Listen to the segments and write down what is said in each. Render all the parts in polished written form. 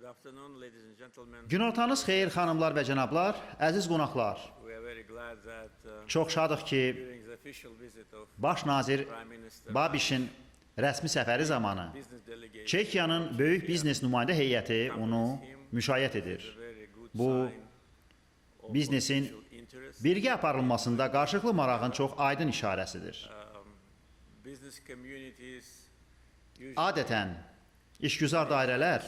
Good afternoon, ladies and gentlemen. Günortanız xeyir xanımlar və cənablar, əziz qonaqlar. We are very glad that Çox şadıq ki, during the official visit of Baş nazir Prime Minister Babişin rəsmi səfəri zamanı business delegation Çekiyanın böyük biznes nümayəndə heyəti onu müşayiət edir. is a very good Bu, sign of biznesin potential interest. birgə aparılmasında qarşılıqlı marağın çox aydın işarəsidir. Business communities usually Adətən, işgüzar dairələr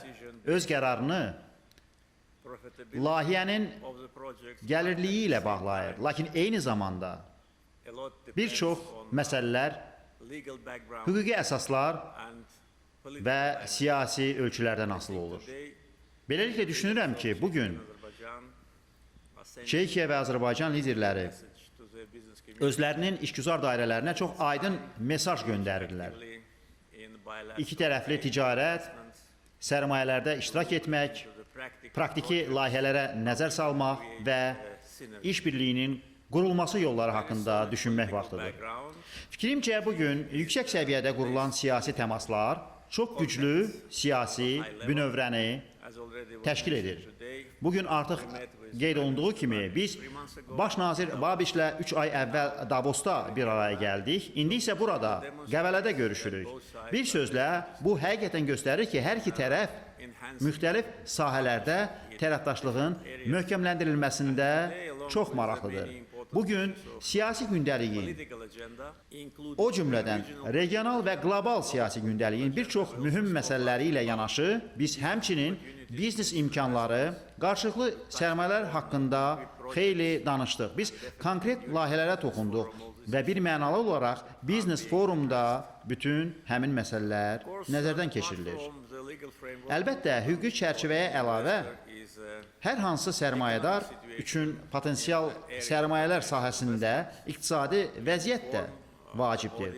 öz qərarını profitability layihənin of the projects gəlirliyi ilə bağlayır. Lakin eyni zamanda a lot bir depends çox on məsələlər legal background hüquqi əsaslar and və political siyasi ölçülərdən asılı olur. today. Beləliklə düşünürəm ki, bugün Azerbaijan are sending Çekiya və Azərbaycan liderləri message to the business community özlərinin işgüzar dairələrinə çox aydın mesaj göndərirlər. in bilateral İki tərəfli ticarət, investments, sərmayələrdə iştirak etmək, to the practical praktiki layihələrə nəzər salmaq və synergy. işbirliyinin qurulması yolları haqqında düşünmək vaxtıdır. Background Fikrimcə bugün yüksək səviyyədə qurulan siyasi təmaslar çox güclü siyasi bünövrəni as already was təşkil edir. mentioned today. Bugün artıq qeyd olunduğu kimi biz Baş nazir Babişlə 3 ay əvvəl Davosda bir araya gəldik. İndi isə burada Qəbələdə görüşürük. Bir sözlə bu həqiqətən göstərir ki, hər iki tərəf müxtəlif sahələrdə tərəfdaşlığın möhkəmləndirilməsində çox maraqlıdır. Bugün siyasi gündəliyin, Political agenda includes o cümlədən regional və qlobal siyasi gündəliyin bir çox mühüm məsələləri ilə yanaşı, biz həmçinin biznes imkanları, qarşılıqlı sərmayələr haqqında xeyli danışdıq. Biz konkret layihələrə toxunduq və bir mənalı olaraq biznes forumda bütün həmin məsələlər nəzərdən keçirilir. platform, the legal framework Əlbəttə, hüquqi çərçivəyə əlavə is hər hansı sərmayədar üçün potensial sərmayələr sahəsində iqtisadi vəziyyət də vacibdir.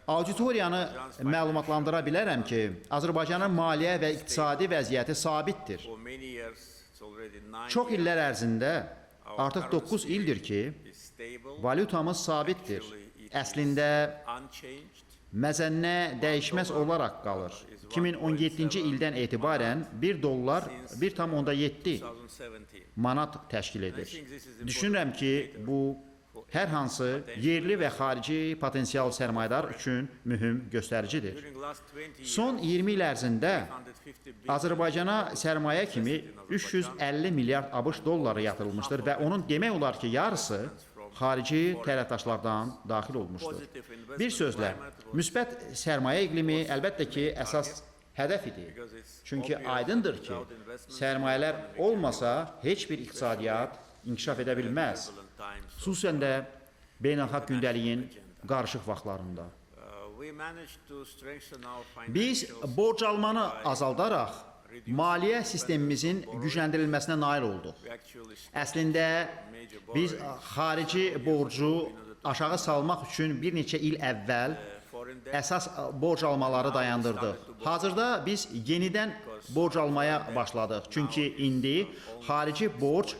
Auditoriyanı məlumatlandıra bilərəm ki, Azərbaycanın maliyyə və iqtisadi vəziyyəti sabitdir. for many years. It's already 9 Çox illər ərzində, artıq 9 ildir ki, is stable, valyutamız sabitdir. Əslində, unchanged. məzənnə dəyişməz olaraq qalır. 2017-ci ildən etibarən 1 dollar 1,7 2017. manat təşkil edir. Düşünürəm ki, bu hər hansı yerli və xarici potensial sərmayədar üçün mühüm göstəricidir. During the last 20 years, Son 20 il ərzində 150 billion Azərbaycana sərmayə kimi 350 milyard ABŞ dolları yatırılmışdır və onun demək olar ki, yarısı xarici tərəfdaşlardan daxil olmuşdur. Bir sözlə, müsbət sərmayə iqlimi əlbəttə ki, əsas hədəf idi. Çünki aydındır ki, sərmayələr olmasa heç bir iqtisadiyyat inkişaf edə bilməz. Xüsusən də beynəlxalq gündəliyin qarışıq vaxtlarında. We managed to strengthen our Biz financial borc almanı azaldaraq maliyyə sistemimizin gücləndirilməsinə nail olduq. We actually Əslində major biz borrowing, xarici borcu aşağı salmaq üçün bir neçə il əvvəl foreign debt, əsas borc almaları dayandırdıq. Hazırda biz yenidən borc almaya başladıq. Çünki indi xarici borc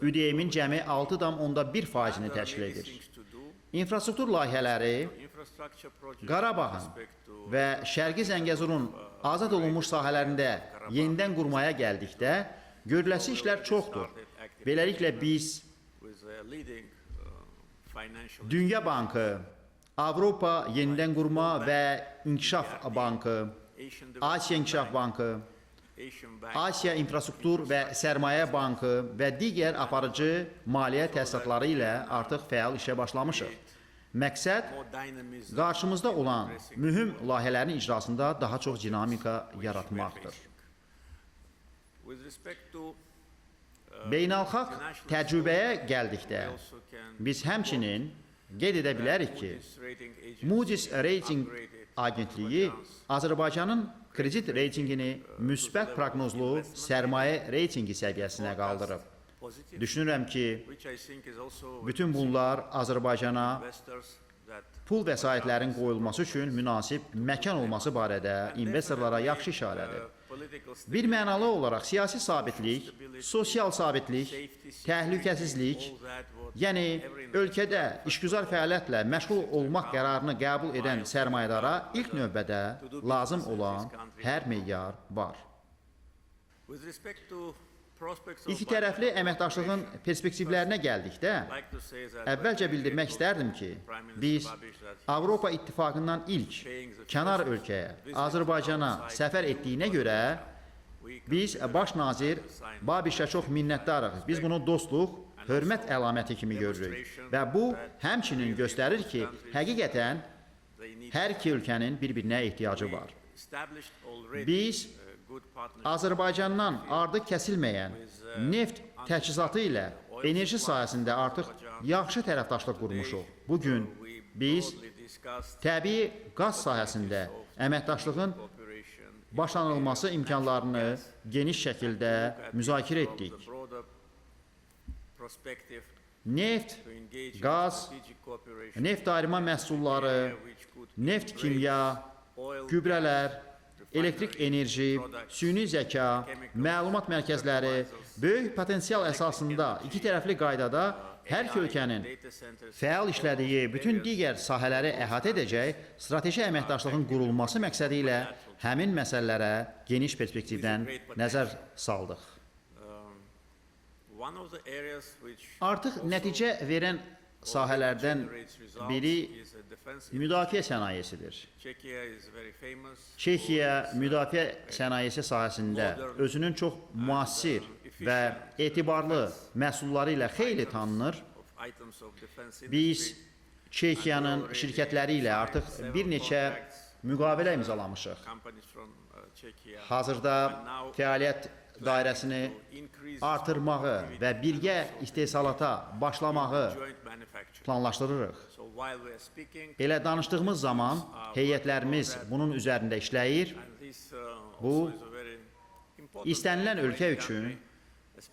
ÜDM-in cəmi 6,1%-ni təşkil edir. things to do. İnfrastruktur layihələri Infrastructure projects Qarabağın və Şərqi Zəngəzurun azad olunmuş sahələrində yenidən qurmaya gəldikdə görüləsi işlər çoxdur. Beləliklə biz with leading financial Dünya Bankı, Avropa Yenidən Qurma və İnkişaf Bankı, Asian Asiya İnkişaf Bankı, Asian Bank Asiya İnfrastruktur və Sərmayə Bankı və digər aparıcı maliyyə təsisatları ilə artıq fəal işə başlamışıq. Məqsəd more dynamism qarşımızda olan mühüm layihələrin icrasında daha çox dinamika yaratmaqdır. with respect to Beynəlxalq təcrübəyə gəldikdə also can biz həmçinin qeyd edə bilərik ki, Moody's rating agency Moody's Rating upgraded Agentliyi Azərbaycanın kredit reytingini müsbət proqnozlu sərmayə reytingi səviyyəsinə qaldırıb. positive, Düşünürəm ki, which I think is also bütün bunlar Azərbaycana investors that pul vəsaitlərin qoyulması üçün münasib məkan olması barədə investorlara yaxşı işarədir. political Bir mənalı olaraq siyasi sabitlik, sosial sabitlik, təhlükəsizlik, yəni ölkədə işgüzar fəaliyyətlə məşğul olmaq qərarını qəbul edən sərmayədara ilk növbədə lazım olan hər meyar var. With respect to prospects of İki tərəfli əməkdaşlığın perspektivlərinə gəldikdə, I'd like to say that əvvəlcə bildirmək istərdim ki, biz Avropa İttifaqından ilk kənar ölkəyə, Azərbaycana səfər etdiyinə görə, biz baş nazir Babişə çox minnətdarıq. Biz bunu dostluq, hörmət əlaməti kimi görürük. Və bu, həmçinin göstərir ki, həqiqətən hər iki ölkənin bir-birinə ehtiyacı var. Biz Azərbaycandan artıq kəsilməyən neft təchizatı ilə enerji sahəsində artıq yaxşı tərəfdaşlıq qurmuşuq. Bugün biz təbii qaz sahəsində əməkdaşlığın başlanılması imkanlarını geniş şəkildə müzakirə etdik. Neft, qaz, neft dairman məhsulları, neft kimya, gübrələr, elektrik enerji, süni zəka, məlumat mərkəzləri böyük potensial əsasında iki tərəfli qaydada hər iki ölkənin fəal işlədiyi bütün digər sahələri əhatə edəcək strateji əməkdaşlığın qurulması məqsədi ilə həmin məsələlərə geniş perspektivdən nəzər saldıq. Artıq nəticə verən sahələrdən biri müdafiə sənayesidir. Çekiya müdafiə sənayesi sahəsində özünün çox müasir və etibarlı məhsulları ilə xeyli tanınır. Biz Çekiyanın şirkətləri ilə artıq bir neçə müqavilə imzalamışıq. Hazırda fəaliyyət dairəsini artırmağı və birgə istehsalata başlamağı planlaşdırırıq. Elə danışdığımız zaman heyətlərimiz bunun üzərində işləyir. Bu, istənilən ölkə üçün,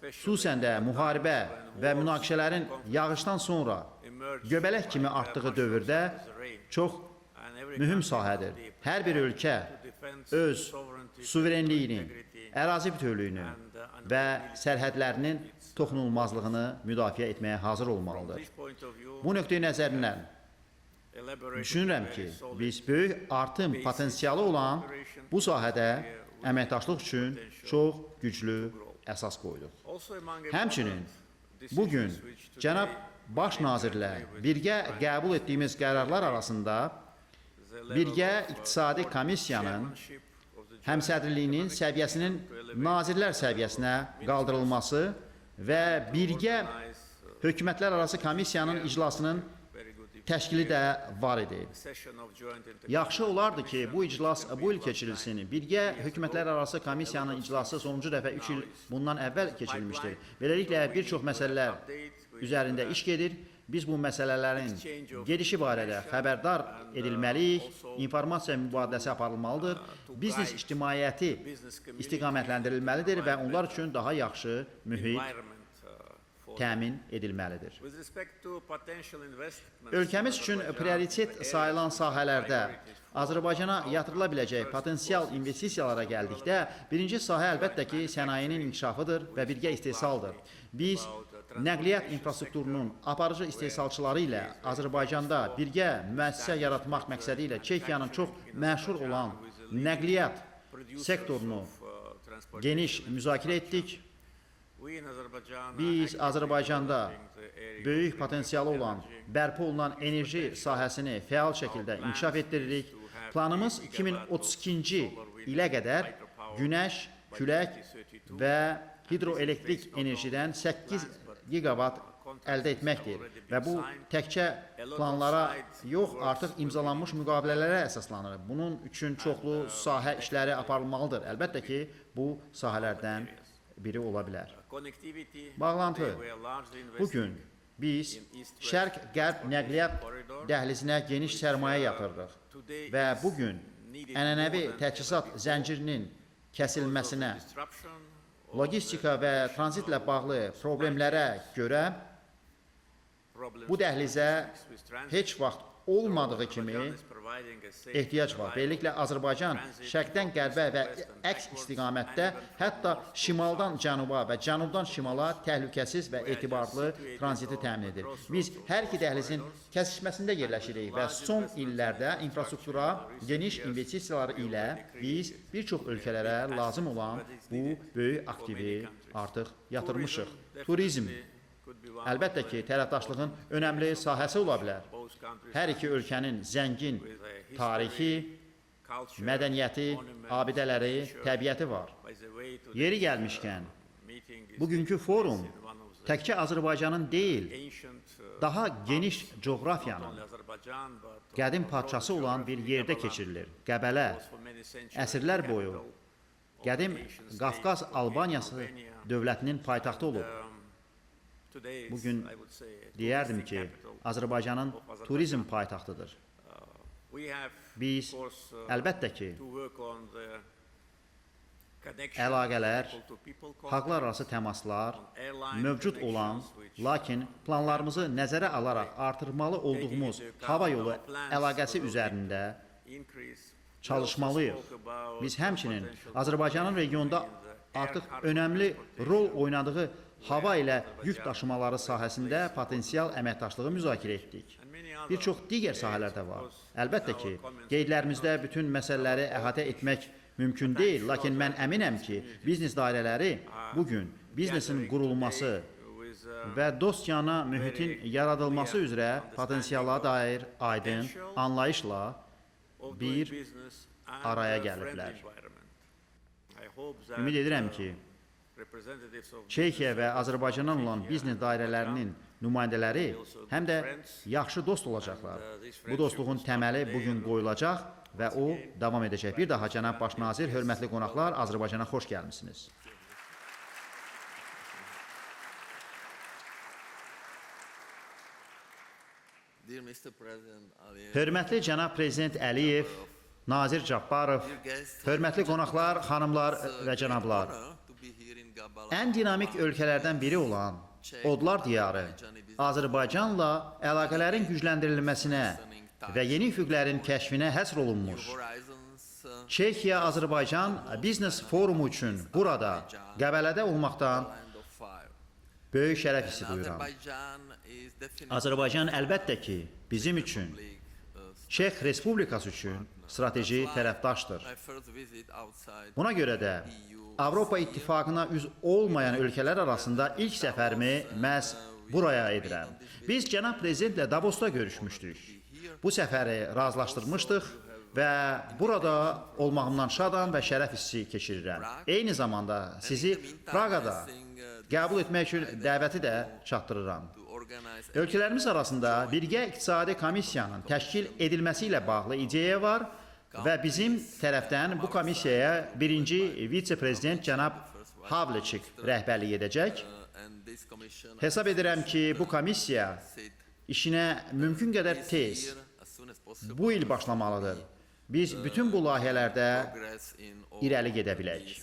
xüsusən də müharibə və münaqişələrin yağışdan sonra göbələk kimi artdığı dövrdə çox mühüm sahədir. Hər bir ölkə öz suverenliyini, ərazi bütövlüyünü və sərhədlərinin toxunulmazlığını müdafiə etməyə hazır olmalıdır. Bu nöqteyi nəzərindən düşünürəm ki, biz böyük artım potensialı olan bu sahədə əməkdaşlıq üçün çox güclü əsas qoyduq. Həmçinin bugün cənab baş nazirlə birgə qəbul etdiyimiz qərarlar arasında birgə iqtisadi komissiyanın həmsədrliyinin səviyyəsinin nazirlər səviyyəsinə qaldırılması və birgə hökumətlər arası komissiyanın iclasının təşkili də var idi. Yaxşı olardı ki, bu iclas bu il keçirilsin. Birgə hökumətlər arası komissiyanın iclası sonuncu dəfə 3 il bundan əvvəl keçirilmişdir. Beləliklə, bir çox məsələlər üzərində iş gedir. Biz bu məsələlərin gedişi barədə xəbərdar edilməliyik, informasiya mübadiləsi aparılmalıdır, biznes ictimaiyyəti istiqamətləndirilməlidir və onlar üçün daha yaxşı mühit təmin edilməlidir. Ölkəmiz üçün prioritet sayılan sahələrdə Azərbaycana yatırıla biləcək potensial investisiyalara gəldikdə, birinci sahə əlbəttə ki, sənayenin inkişafıdır və birgə istehsaldır. Biz nəqliyyat infrastrukturunun aparıcı istehsalçıları ilə Azərbaycanda birgə müəssisə yaratmaq məqsədi ilə Çekiyanın çox məşhur olan nəqliyyat sektorunu geniş müzakirə etdik. Biz Azərbaycanda böyük potensialı olan, bərpa olunan enerji sahəsini fəal şəkildə inkişaf etdiririk. Planımız 2032-ci ilə qədər günəş, külək və hidroelektrik enerjidən 8 gigavat əldə etməkdir və bu təkcə planlara yox, artıq imzalanmış müqavilələrə əsaslanır. Bunun üçün çoxlu sahə işləri aparılmalıdır. Əlbəttə ki, bu sahələrdən biri ola bilər. Bağlantı. Bugün biz Şərq-Qərb nəqliyyat dəhlizinə geniş sərmayə yatırırıq və bugün ənənəvi təchizat zəncirinin kəsilməsinə, logistika və tranzitlə bağlı problemlərə görə bu dəhlizə heç vaxt olmadığı kimi ehtiyac var. Beləliklə, Azərbaycan şərqdən qərbə və əks istiqamətdə, hətta şimaldan cənuba və cənubdan şimala təhlükəsiz və etibarlı tranziti təmin edir. Biz hər iki dəhlizin kəsişməsində yerləşirik və son illərdə infrastruktura geniş investisiyalar ilə biz bir çox ölkələrə lazım olan bu böyük aktivi artıq yatırmışıq. Turizm, əlbəttə ki, tərəfdaşlığın önəmli sahəsi ola bilər. Hər iki ölkənin zəngin tarixi, mədəniyyəti, abidələri, təbiəti var. Yeri gəlmişkən, bugünkü forum təkcə Azərbaycanın deyil, daha geniş coğrafiyanın qədim parçası olan bir yerdə keçirilir. Qəbələ, əsrlər boyu qədim Qafqaz Albaniyası dövlətinin paytaxtı olub. Bugün deyərdim ki, Azərbaycanın turizm paytaxtıdır. Biz əlbəttə ki, əlaqələr, xalqlar arası təmaslar mövcud olan, lakin planlarımızı nəzərə alaraq artırmalı olduğumuz hava yolu əlaqəsi üzərində çalışmalıyıq. Biz həmçinin Azərbaycanın regionda artıq önəmli rol oynadığı hava ilə yük daşımaları sahəsində potensial əməkdaşlığı müzakirə etdik. Bir çox digər sahələr də var. Əlbəttə ki, qeydlərimizdə bütün məsələləri əhatə etmək mümkün deyil, lakin mən əminəm ki, biznes dairələri bugün biznesin qurulması və dostcana mühitin yaradılması üzrə potensiala dair aydın anlayışla bir araya gəliblər. Ümid edirəm ki, Çekiya və Azərbaycandan olan biznes dairələrinin nümayəndələri həm də yaxşı dost olacaqlar. Bu dostluğun təməli bugün qoyulacaq və o davam edəcək. Bir daha cənab baş nazir, hörmətli qonaqlar, Azərbaycana xoş gəlmisiniz. Hörmətli cənab prezident Əliyev, Nazir Cabbarov, hörmətli qonaqlar, xanımlar və cənablar, ən dinamik ölkələrdən biri olan Odlar diyarı Azərbaycanla əlaqələrin gücləndirilməsinə və yeni üfüqlərin kəşfinə həsr olunmuş. Çekiya-Azərbaycan Biznes Forumu üçün burada, Qəbələdə olmaqdan böyük şərəf hissi duyuram. Azərbaycan əlbəttə ki, bizim üçün, Çex Respublikası üçün strateji tərəfdaşdır. Buna görə də Avropa İttifaqına üz olmayan ölkələr arasında ilk səfərimi məhz buraya edirəm. Biz cənab prezidentlə Davosda görüşmüşdük. Bu səfəri razılaşdırmışdıq və burada olmağımdan şadam və şərəf hissi keçirirəm. Eyni zamanda sizi Praqada qəbul etmək üçün dəvəti də çatdırıram. Ölkələrimiz arasında birgə iqtisadi komissiyanın təşkil edilməsi ilə bağlı ideya var və bizim tərəfdən bu komissiyaya birinci vitse-prezident cənab Havliçik rəhbərlik edəcək. Hesab edirəm ki, bu komissiya işinə mümkün qədər tez bu il başlamalıdır. Biz bütün bu layihələrdə irəli gedə bilək.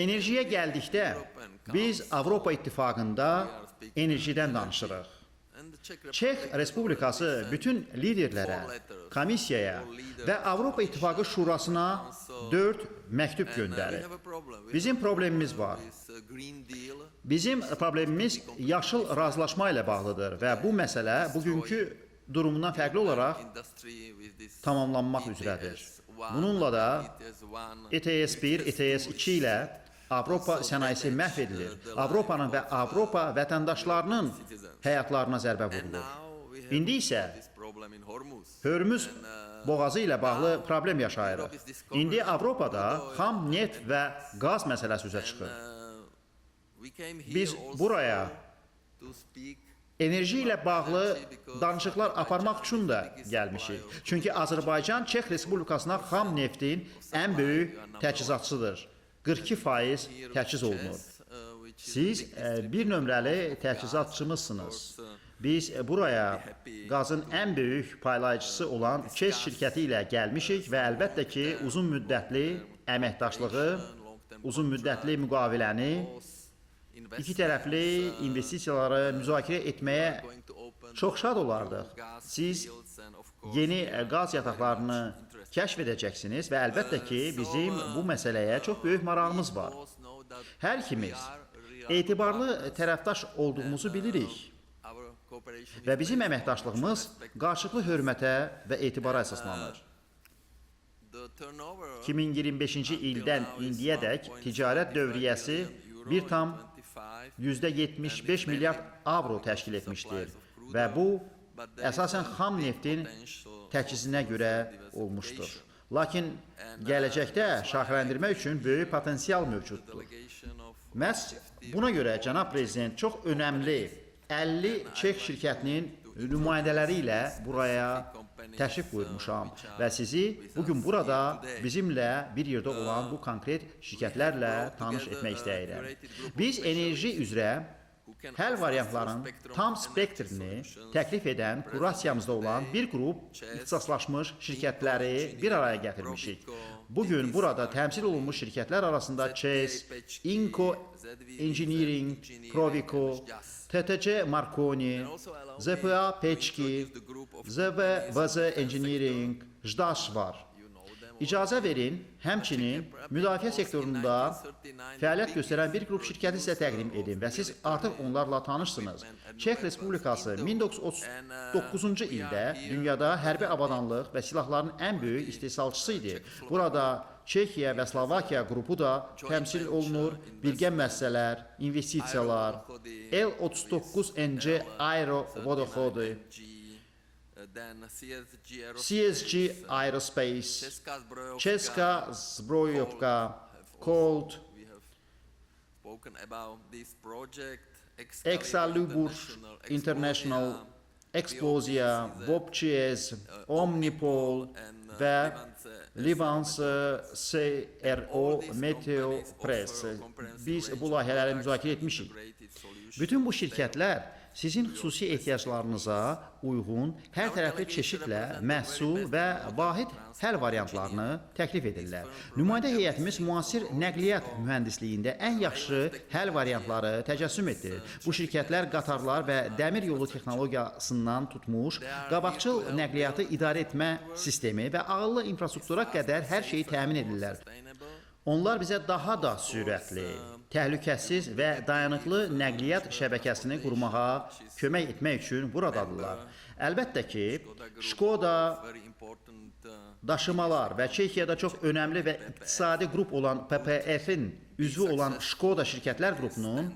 Enerjiyə gəldikdə, biz Avropa İttifaqında enerjidən danışırıq. Çex Respublikası bütün liderlərə, komissiyaya və Avropa İttifaqı Şurasına 4 məktub göndərir. Bizim problemimiz var. Bizim problemimiz yaşıl razılaşma ilə bağlıdır və bu məsələ bugünkü durumundan fərqli olaraq tamamlanmaq üzrədir. Bununla da ETS 1, ETS 2 ilə Avropa sənayesi məhv edilir. Avropanın və Avropa vətəndaşlarının həyatlarına zərbə vurulur. İndi isə Hörmüz boğazı ilə bağlı problem yaşayırıq. İndi Avropada xam neft və qaz məsələsi üzə çıxır. Biz buraya enerji ilə bağlı danışıqlar aparmaq üçün də gəlmişik. Çünki Azərbaycan Çex Respublikasına xam neftin ən böyük təchizatçısıdır. 42% təchiz olunur. Siz bir nömrəli təchizatçımızsınız. Biz buraya qazın ən böyük paylayıcısı olan ÇEZ şirkəti ilə gəlmişik və əlbəttə ki, uzun müddətli əməkdaşlığı, uzun müddətli müqaviləni iki tərəfli investisiyaları müzakirə etməyə çox şad olardıq. Siz yeni qaz yataqlarını kəşf edəcəksiniz və əlbəttə ki, bizim bu məsələyə çox böyük marağımız var. Hər ikimiz etibarlı tərəfdaş olduğumuzu bilirik və bizim əməkdaşlığımız qarşılıqlı hörmətə və etibara əsaslanır. 2025-ci ildən indiyədək ticarət dövriyyəsi %75 milyard avro təşkil etmişdir və bu, əsasən xam neftin təchizinə görə olmuşdur. Lakin gələcəkdə şaxələndirmək üçün böyük potensial mövcuddur. Məhz buna görə cənab prezident çox önəmli 50 Çek şirkətinin nümayəndələri ilə buraya təşrif buyurmuşam və sizi bugün burada bizimlə bir yerdə olan bu konkret şirkətlərlə tanış etmək istəyirəm. Biz enerji üzrə həll variantların tam spektrini təklif edən kurasiyamızda olan bir qrup ixtisaslaşmış şirkətləri bir araya gətirmişik. Bugün burada təmsil olunmuş şirkətlər arasında ÇES, Inco Engineering, Provico, TTC Marconi, ZPA Peçki, ZVZ Engineering, JDAŞ var. İcazə verin, həmçinin müdafiə sektorunda fəaliyyət göstərən bir qrup şirkəti sizə təqdim edim və siz artıq onlarla tanışsınız. Çek Respublikası 1939-cu ildə dünyada hərbi avadanlıq və silahların ən böyük istehsalçısı idi. Burada Çekiya və Slovakiya qrupu da təmsil olunur, birgə müəssisələr, investisiyalar, L-39NC Aero Vodochody, CSG Aerospace, Česká zbrojovka, Colt, Excalibur International, Explosia, Bobchies, Omnipol və Livans CRO Meteo Press. Biz bu layihələri müzakirə etmişik. Bütün bu şirkətlər sizin xüsusi ehtiyaclarınıza uyğun hər tərəfli çeşidlə məhsul və vahid həll variantlarını təklif edirlər. Nümayəndə heyətimiz müasir nəqliyyat mühəndisliyində ən yaxşı həll variantları təcəssüm etdirir. Bu şirkətlər qatarlar və dəmir yolu texnologiyasından tutmuş, qabaqcıl nəqliyyatı idarə etmə sistemi və ağıllı infrastruktura qədər hər şeyi təmin edirlər. Onlar bizə daha da sürətli, təhlükəsiz və dayanıqlı nəqliyyat şəbəkəsini qurmağa kömək etmək üçün buradadırlar. Əlbəttə ki, Şkoda daşımalar və Çekiyada çox önəmli və iqtisadi qrup olan PPF-in üzvü olan Şkoda şirkətlər qrupunun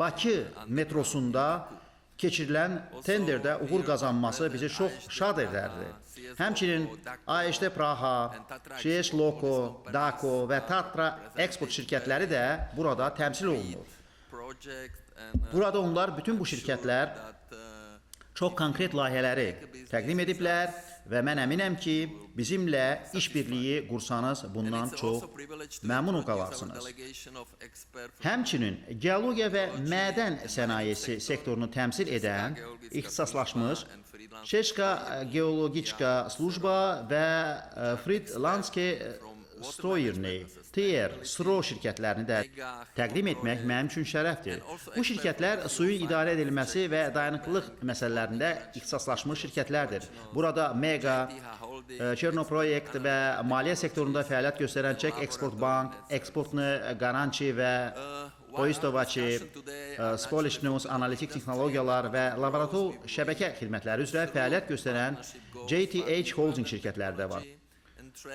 Bakı metrosunda keçirilən tenderdə uğur qazanması bizi çox şad edərdi. Həmçinin AŞT Praha, ÇES Loko, Dako və Tatra eksport şirkətləri də burada təmsil olunur. Burada onlar bütün bu şirkətlər çox konkret layihələri təqdim ediblər və mən əminəm ki, bizimlə işbirliyi qursanız bundan çox məmnun qalarsınız. Həmçinin geologiya və mədən sənayesi sektorunu təmsil edən ixtisaslaşmış Çeşka Geologiçka Slujba və Fridlanske Stroyerni, TR, SRO şirkətlərini də təqdim etmək mənim üçün şərəfdir. Bu şirkətlər suyun idarə edilməsi və dayanıqlılıq məsələlərində ixtisaslaşmış şirkətlərdir. Burada Mega, Çernoproyekt və maliyyə sektorunda fəaliyyət göstərən Çek Export Bank, Eksportni Garanti və Poistovaçi, Spolishnews analitik texnologiyalar və laborator şəbəkə xidmətləri üzrə fəaliyyət göstərən JTH Holding şirkətləri də var.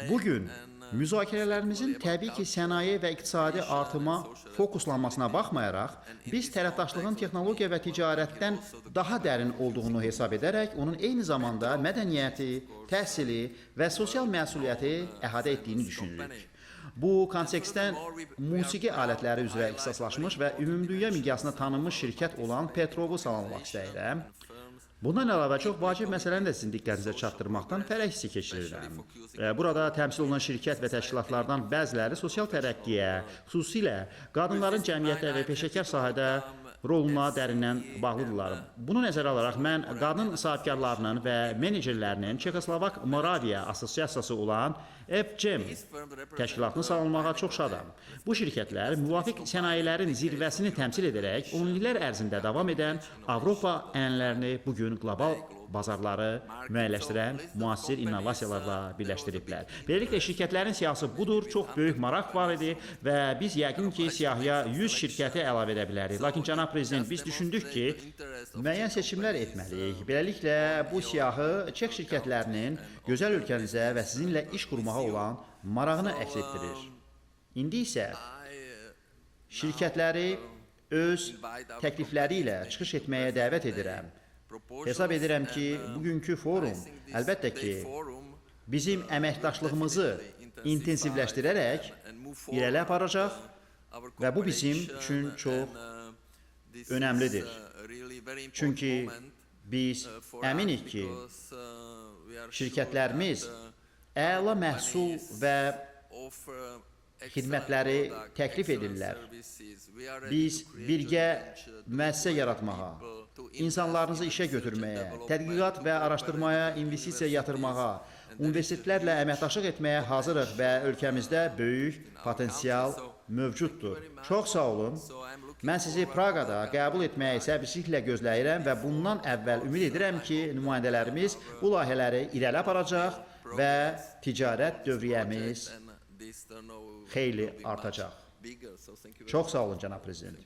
Bugün müzakirələrimizin təbii ki, sənaye və iqtisadi artıma fokuslanmasına baxmayaraq, biz tərəfdaşlığın texnologiya və ticarətdən daha dərin olduğunu hesab edərək, onun eyni zamanda mədəniyyəti, təhsili və sosial məsuliyyəti əhatə etdiyini düşünürük. Bu kontekstdən musiqi alətləri üzrə ixtisaslaşmış və ümumdünya miqyasında tanınmış şirkət olan Petrovu salamlamaq istəyirəm. Bundan əlavə çox vacib məsələni də sizin diqqətinizə çatdırmaqdan fərəh hissi keçirirəm. Burada təmsil olunan şirkət və təşkilatlardan bəziləri sosial tərəqqiyə, xüsusilə qadınların cəmiyyətdə və peşəkar sahədə roluna dərindən bağlıdırlar. Bunu nəzərə alaraq mən qadın sahibkarlarının və menecerlərinin Çekoslovak Moraviya Assosiasiyası olan FGEM təşkilatının salınmağa çox şadam. Bu şirkətlər müvafiq sənayelerin zirvəsini təmsil edərək 10 illər ərzində davam edən Avropa ənənələrini bugün qlobal bazarları müəyyənləşdirən müasir innovasiyalarla birləşdiriblər. Beləliklə, şirkətlərin siyahısı budur, çox böyük maraq var idi və biz yəqin ki, siyahıya 100 şirkəti əlavə edə bilərik. Lakin, cənab prezident, biz düşündük ki, müəyyən seçimlər etməliyik. Beləliklə, bu siyahı Çek şirkətlərinin gözəl ölkənizə və sizinlə iş qurmağa olan marağını əks etdirir. İndi isə şirkətləri öz təklifləri ilə çıxış etməyə dəvət edirəm. Hesab edirəm ki, bugünkü forum əlbəttə ki, bizim əməkdaşlığımızı intensivləşdirərək irəli aparacaq və bu bizim üçün çox önəmlidir. Çünki biz əminik ki, şirkətlərimiz əla məhsul və xidmətləri təklif edirlər. Biz birgə müəssisə yaratmağa, insanlarınızı işə götürməyə, tədqiqat və araşdırmaya investisiya yatırmağa, universitetlərlə əməkdaşlıq etməyə hazırıq və ölkəmizdə böyük potensial mövcuddur. Çox sağ olun. Mən sizi Praqada qəbul etməyi səbirsizliklə gözləyirəm və bundan əvvəl ümid edirəm ki, nümayəndələrimiz bu layihələri irəli aparacaq və ticarət dövriyyəmiz xeyli artacaq. Çox sağ olun, cənab prezident.